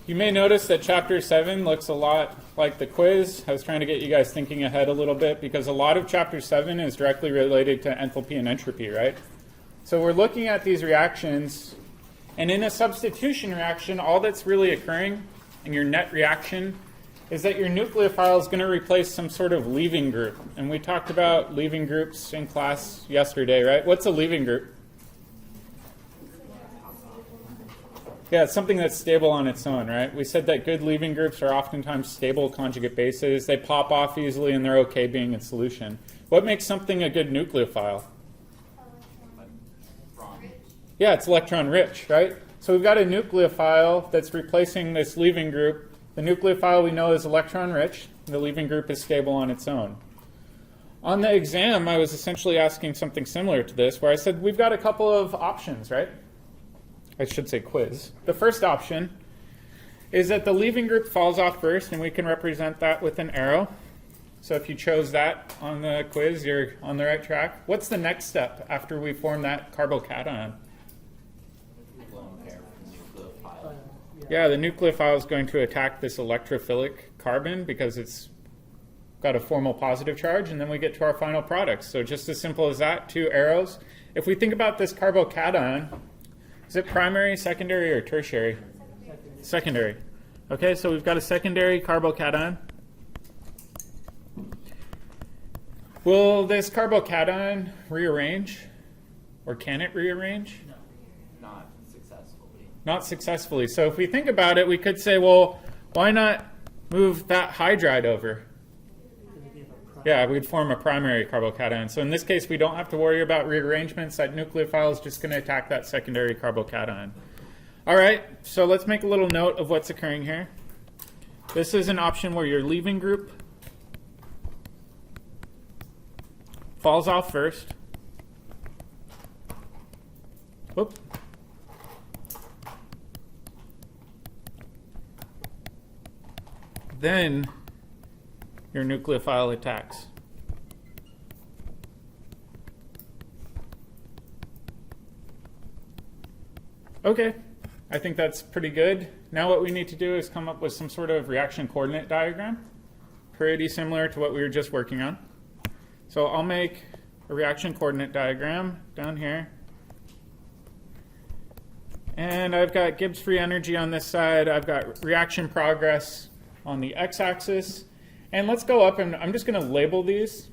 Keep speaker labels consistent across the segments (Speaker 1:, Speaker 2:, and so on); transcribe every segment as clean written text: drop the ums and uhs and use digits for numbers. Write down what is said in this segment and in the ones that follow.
Speaker 1: You may notice that chapter 7 looks a lot like the quiz. I was trying to get you guys thinking ahead a little bit because a lot of chapter 7 is directly related to enthalpy and entropy, right? So we're looking at these reactions, and in a substitution reaction, all that's really occurring in your net reaction is that your nucleophile is going to replace some sort of leaving group. And we talked about leaving groups in class yesterday, right? What's a leaving group? Yeah, it's something that's stable on its own, right? We said that good leaving groups are oftentimes stable conjugate bases. They pop off easily and they're okay being in solution. What makes something a good nucleophile? Yeah, it's electron rich, right? So we've got a nucleophile that's replacing this leaving group. The nucleophile we know is electron rich. The leaving group is stable on its own. On the exam, I was essentially asking something similar to this, where I said we've got a couple of options, right? I should say quiz. The first option is that the leaving group falls off first, and we can represent that with an arrow. So if you chose that on the quiz, you're on the right track. What's the next step after we form that carbocation? Yeah, the nucleophile is going to attack this electrophilic carbon because it's got a formal positive charge, and then we get to our final product. So just as simple as that, 2 arrows. If we think about this carbocation, is it primary, secondary, or tertiary? Secondary. Okay, so we've got a secondary carbocation. Will this carbocation rearrange? Or can it rearrange?
Speaker 2: No, not successfully.
Speaker 1: Not successfully. So if we think about it, we could say, well, why not move that hydride over? Yeah, we'd form a primary carbocation. So in this case, we don't have to worry about rearrangements. That nucleophile is just going to attack that secondary carbocation. All right, so let's make a little note of what's occurring here. This is an option where your leaving group falls off first. Whoop. Then your nucleophile attacks. Okay, I think that's pretty good. Now what we need to do is come up with some sort of reaction coordinate diagram, pretty similar to what we were just working on. So I'll make a reaction coordinate diagram down here. And I've got Gibbs free energy on this side. I've got reaction progress on the x-axis. And let's go up, and I'm just going to label these.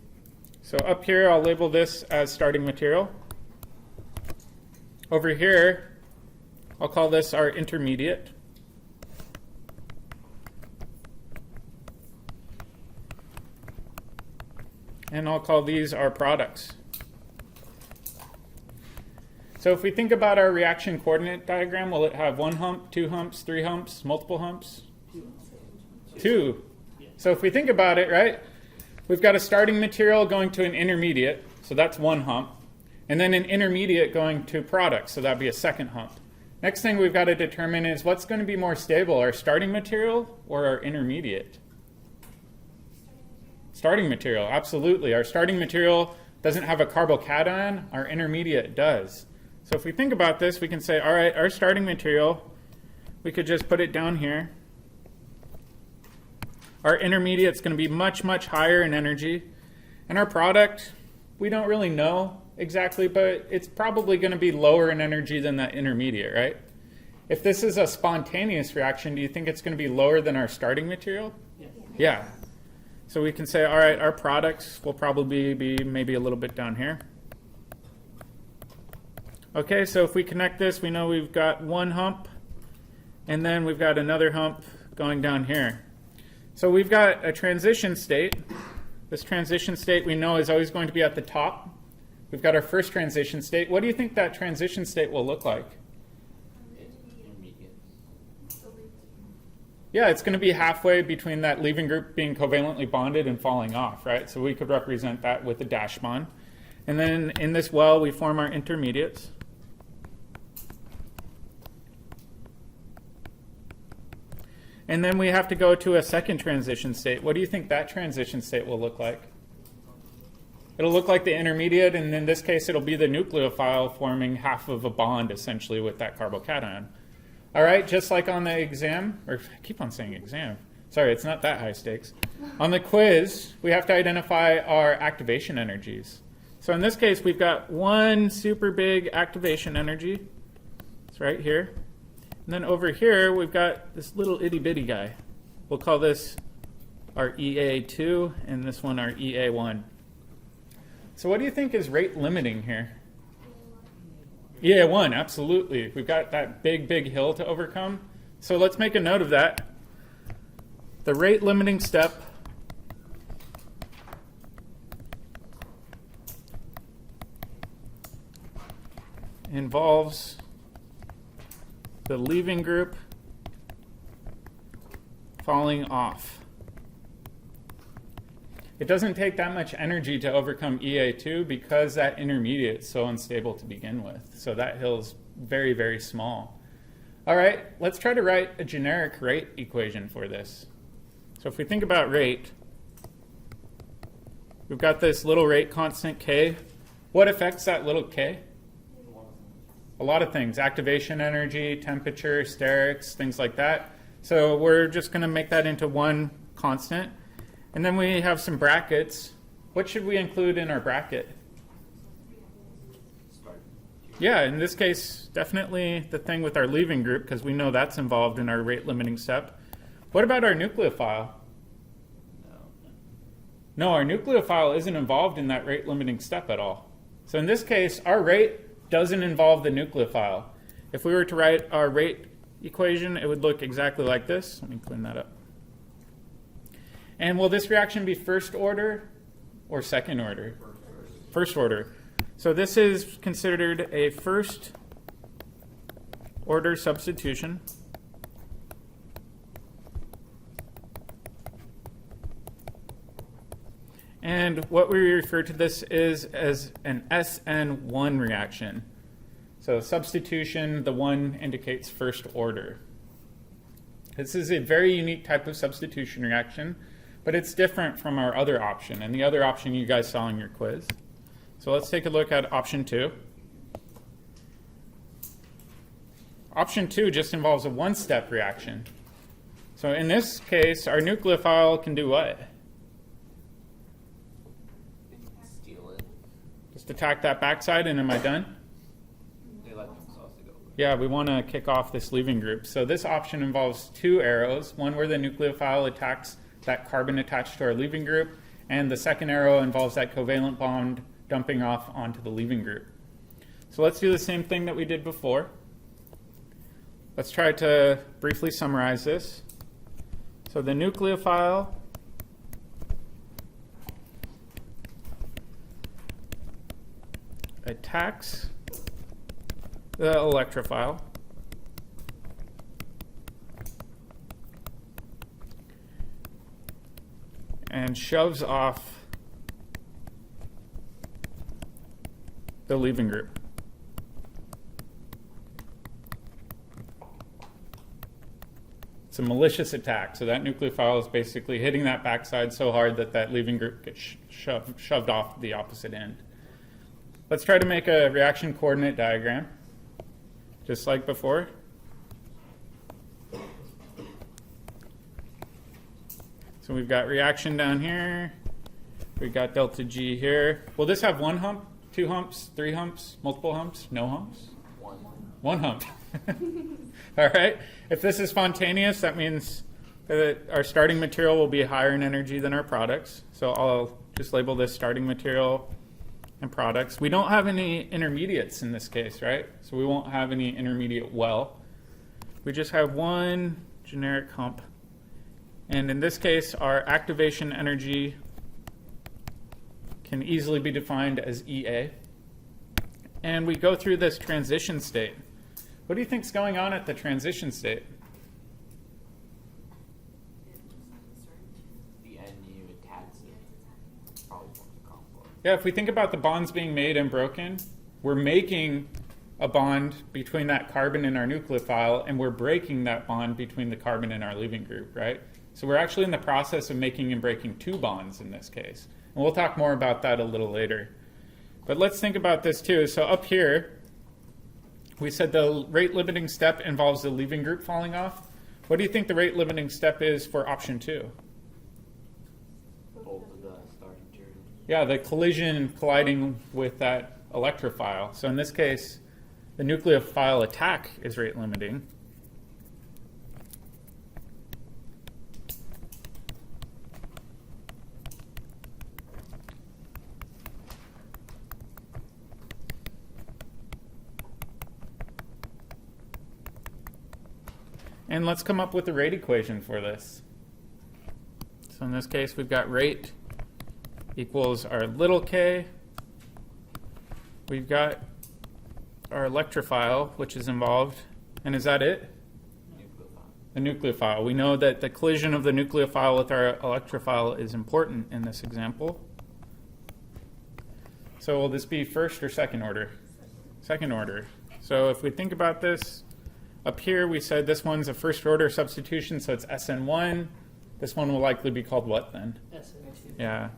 Speaker 1: So up here, I'll label this as starting material. Over here, I'll call this our intermediate. And I'll call these our products. So if we think about our reaction coordinate diagram, will it have 1 hump, 2 humps, 3 humps, multiple humps? 2. So if we think about it, right, we've got a starting material going to an intermediate, so that's 1 hump, and then an intermediate going to products, so that'd be a 2nd hump. Next thing we've got to determine is what's going to be more stable, our starting material or our intermediate? Starting material, absolutely. Our starting material doesn't have a carbocation, our intermediate does. So if we think about this, we can say, all right, our starting material, we could just put it down here. Our intermediate is going to be much, much higher in energy. And our product, we don't really know exactly, but it's probably going to be lower in energy than that intermediate, right? If this is a spontaneous reaction, do you think it's going to be lower than our starting material?
Speaker 2: Yes.
Speaker 1: Yeah. So we can say, all right, our products will probably be maybe a little bit down here. Okay, so if we connect this, we know we've got 1 hump, and then we've got another hump going down here. So we've got a transition state. This transition state we know is always going to be at the top. We've got our first transition state. What do you think that transition state will look like?
Speaker 2: Intermediate.
Speaker 1: Yeah, it's going to be halfway between that leaving group being covalently bonded and falling off, right? So we could represent that with a dash bond. And then in this well, we form our intermediates. And then we have to go to a second transition state. What do you think that transition state will look like? It'll look like the intermediate, and in this case, it'll be the nucleophile forming half of a bond, essentially, with that carbocation. All right, just like on the exam, or I keep on saying exam. Sorry, it's not that high stakes. On the quiz, we have to identify our activation energies. So in this case, we've got one super big activation energy. It's right here. And then over here, we've got this little itty bitty guy. We'll call this our EA2 and this one our EA1. So what do you think is rate limiting here? EA1, absolutely. We've got that big, big hill to overcome. So let's make a note of that. The rate limiting step involves the leaving group falling off. It doesn't take that much energy to overcome EA2 because that intermediate is so unstable to begin with. So that hill's very, very small. All right, let's try to write a generic rate equation for this. So if we think about rate, we've got this little rate constant K. What affects that little K? A lot of things, activation energy, temperature, sterics, things like that. So we're just going to make that into one constant. And then we have some brackets. What should we include in our bracket? Yeah, in this case, definitely the thing with our leaving group, because we know that's involved in our rate limiting step. What about our nucleophile? No, our nucleophile isn't involved in that rate limiting step at all. So in this case, our rate doesn't involve the nucleophile. If we were to write our rate equation, it would look exactly like this. Let me clean that up. And will this reaction be first order or second order? First order. So this is considered a first order substitution. And what we refer to this is as an SN1 reaction. So substitution, the 1 indicates first order. This is a very unique type of substitution reaction, but it's different from our other option, and the other option you guys saw in your quiz. So let's take a look at option 2. Option 2 just involves a one-step reaction. So in this case, our nucleophile can do what?
Speaker 2: Steal it.
Speaker 1: Just attack that backside, and am I done?
Speaker 2: They let themselves go.
Speaker 1: Yeah, we want to kick off this leaving group. So this option involves 2 arrows, one where the nucleophile attacks that carbon attached to our leaving group, and the second arrow involves that covalent bond dumping off onto the leaving group. So let's do the same thing that we did before. Let's try to briefly summarize this. So the nucleophile attacks the electrophile. And shoves off the leaving group. It's a malicious attack. So that nucleophile is basically hitting that backside so hard that that leaving group gets shoved off the opposite end. Let's try to make a reaction coordinate diagram, just like before. So we've got reaction down here. We've got delta G here. Will this have 1 hump, 2 humps, 3 humps, multiple humps, no humps? One hump. All right. If this is spontaneous, that means that our starting material will be higher in energy than our products. So I'll just label this starting material and products. We don't have any intermediates in this case, right? So we won't have any intermediate well. We just have one generic hump. And in this case, our activation energy can easily be defined as EA. And we go through this transition state. What do you think is going on at the transition state?
Speaker 2: The NU attacks it. Probably forms a complex.
Speaker 1: Yeah, if we think about the bonds being made and broken, we're making a bond between that carbon and our nucleophile, and we're breaking that bond between the carbon and our leaving group, right? So we're actually in the process of making and breaking 2 bonds in this case. And we'll talk more about that a little later. But let's think about this too. So up here, We said the rate limiting step involves the leaving group falling off. What do you think the rate limiting step is for option 2?
Speaker 2: Both of the starting materials.
Speaker 1: Yeah, the collision colliding with that electrophile. So in this case, the nucleophile attack is rate limiting. And let's come up with a rate equation for this. So in this case, we've got rate equals our little k. We've got our electrophile, which is involved. And is that it?
Speaker 2: Nucleophile.
Speaker 1: The nucleophile. We know that the collision of the nucleophile with our electrophile is important in this example. So will this be first or second order? Second order. So if we think about this, up here we said this one's a first order substitution, so it's SN1. This one will likely be called what then?
Speaker 3: SN2.
Speaker 1: Yeah.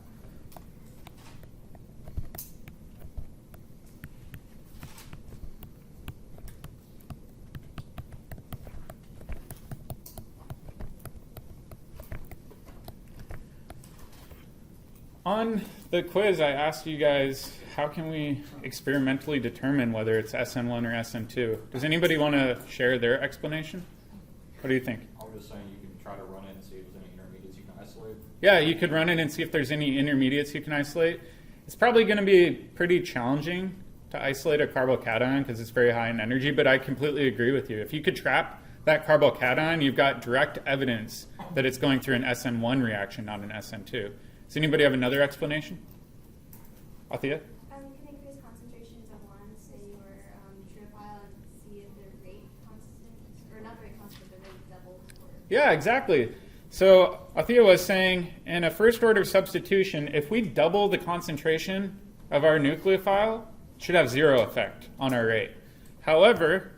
Speaker 1: On the quiz, I asked you guys, how can we experimentally determine whether it's SN1 or SN2? Does anybody want to share their explanation? What do you think?
Speaker 4: I was just saying you can try to run it and see if there's any intermediates you can isolate.
Speaker 1: Yeah, you could run it and see if there's any intermediates you can isolate. It's probably going to be pretty challenging to isolate a carbocation because it's very high in energy, but I completely agree with you. If you could trap that carbocation, you've got direct evidence that it's going through an SN1 reaction, not an SN2. Does anybody have another explanation? Althea?
Speaker 5: Can increase concentrations of one, say your nucleophile, and see if the rate constant, or not the rate constant, the rate doubles? Or
Speaker 1: Yeah, exactly. So Althea was saying, in a first order substitution, if we double the concentration of our nucleophile, it should have zero effect on our rate. However,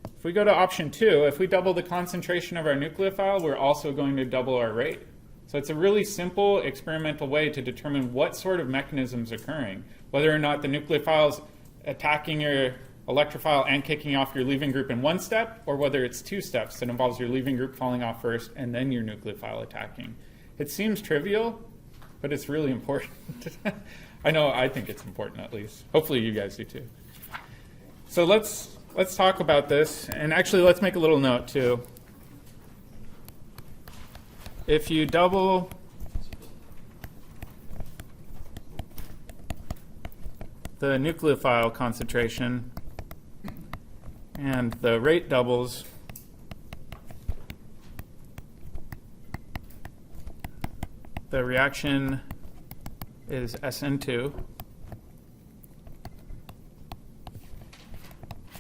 Speaker 1: if we go to option 2, if we double the concentration of our nucleophile, we're also going to double our rate. So it's a really simple experimental way to determine what sort of mechanism is occurring, whether or not the nucleophile is attacking your electrophile and kicking off your leaving group in one step, or whether it's 2 steps that involves your leaving group falling off first and then your nucleophile attacking. It seems trivial, but it's really important. I know I think it's important at least. Hopefully you guys do too. So let's talk about this, and actually let's make a little note too. If you double the nucleophile concentration and the rate doubles, the reaction is SN2.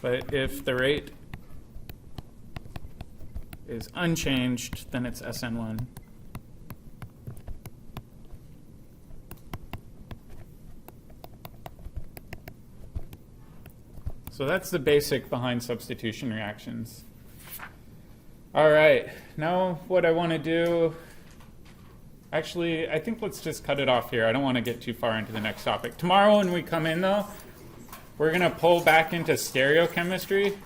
Speaker 1: But if the rate is unchanged, then it's SN1. So that's the basic behind substitution reactions. All right, now what I want to do, actually, I think let's just cut it off here. I don't want to get too far into the next topic. Tomorrow when we come in, though, we're going to pull back into stereochemistry.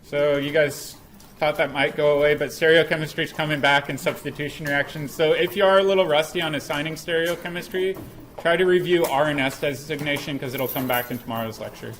Speaker 1: So you guys thought that might go away, but stereochemistry is coming back in substitution reactions. So if you are a little rusty on assigning stereochemistry, try to review R and S designation because it'll come back in tomorrow's lecture.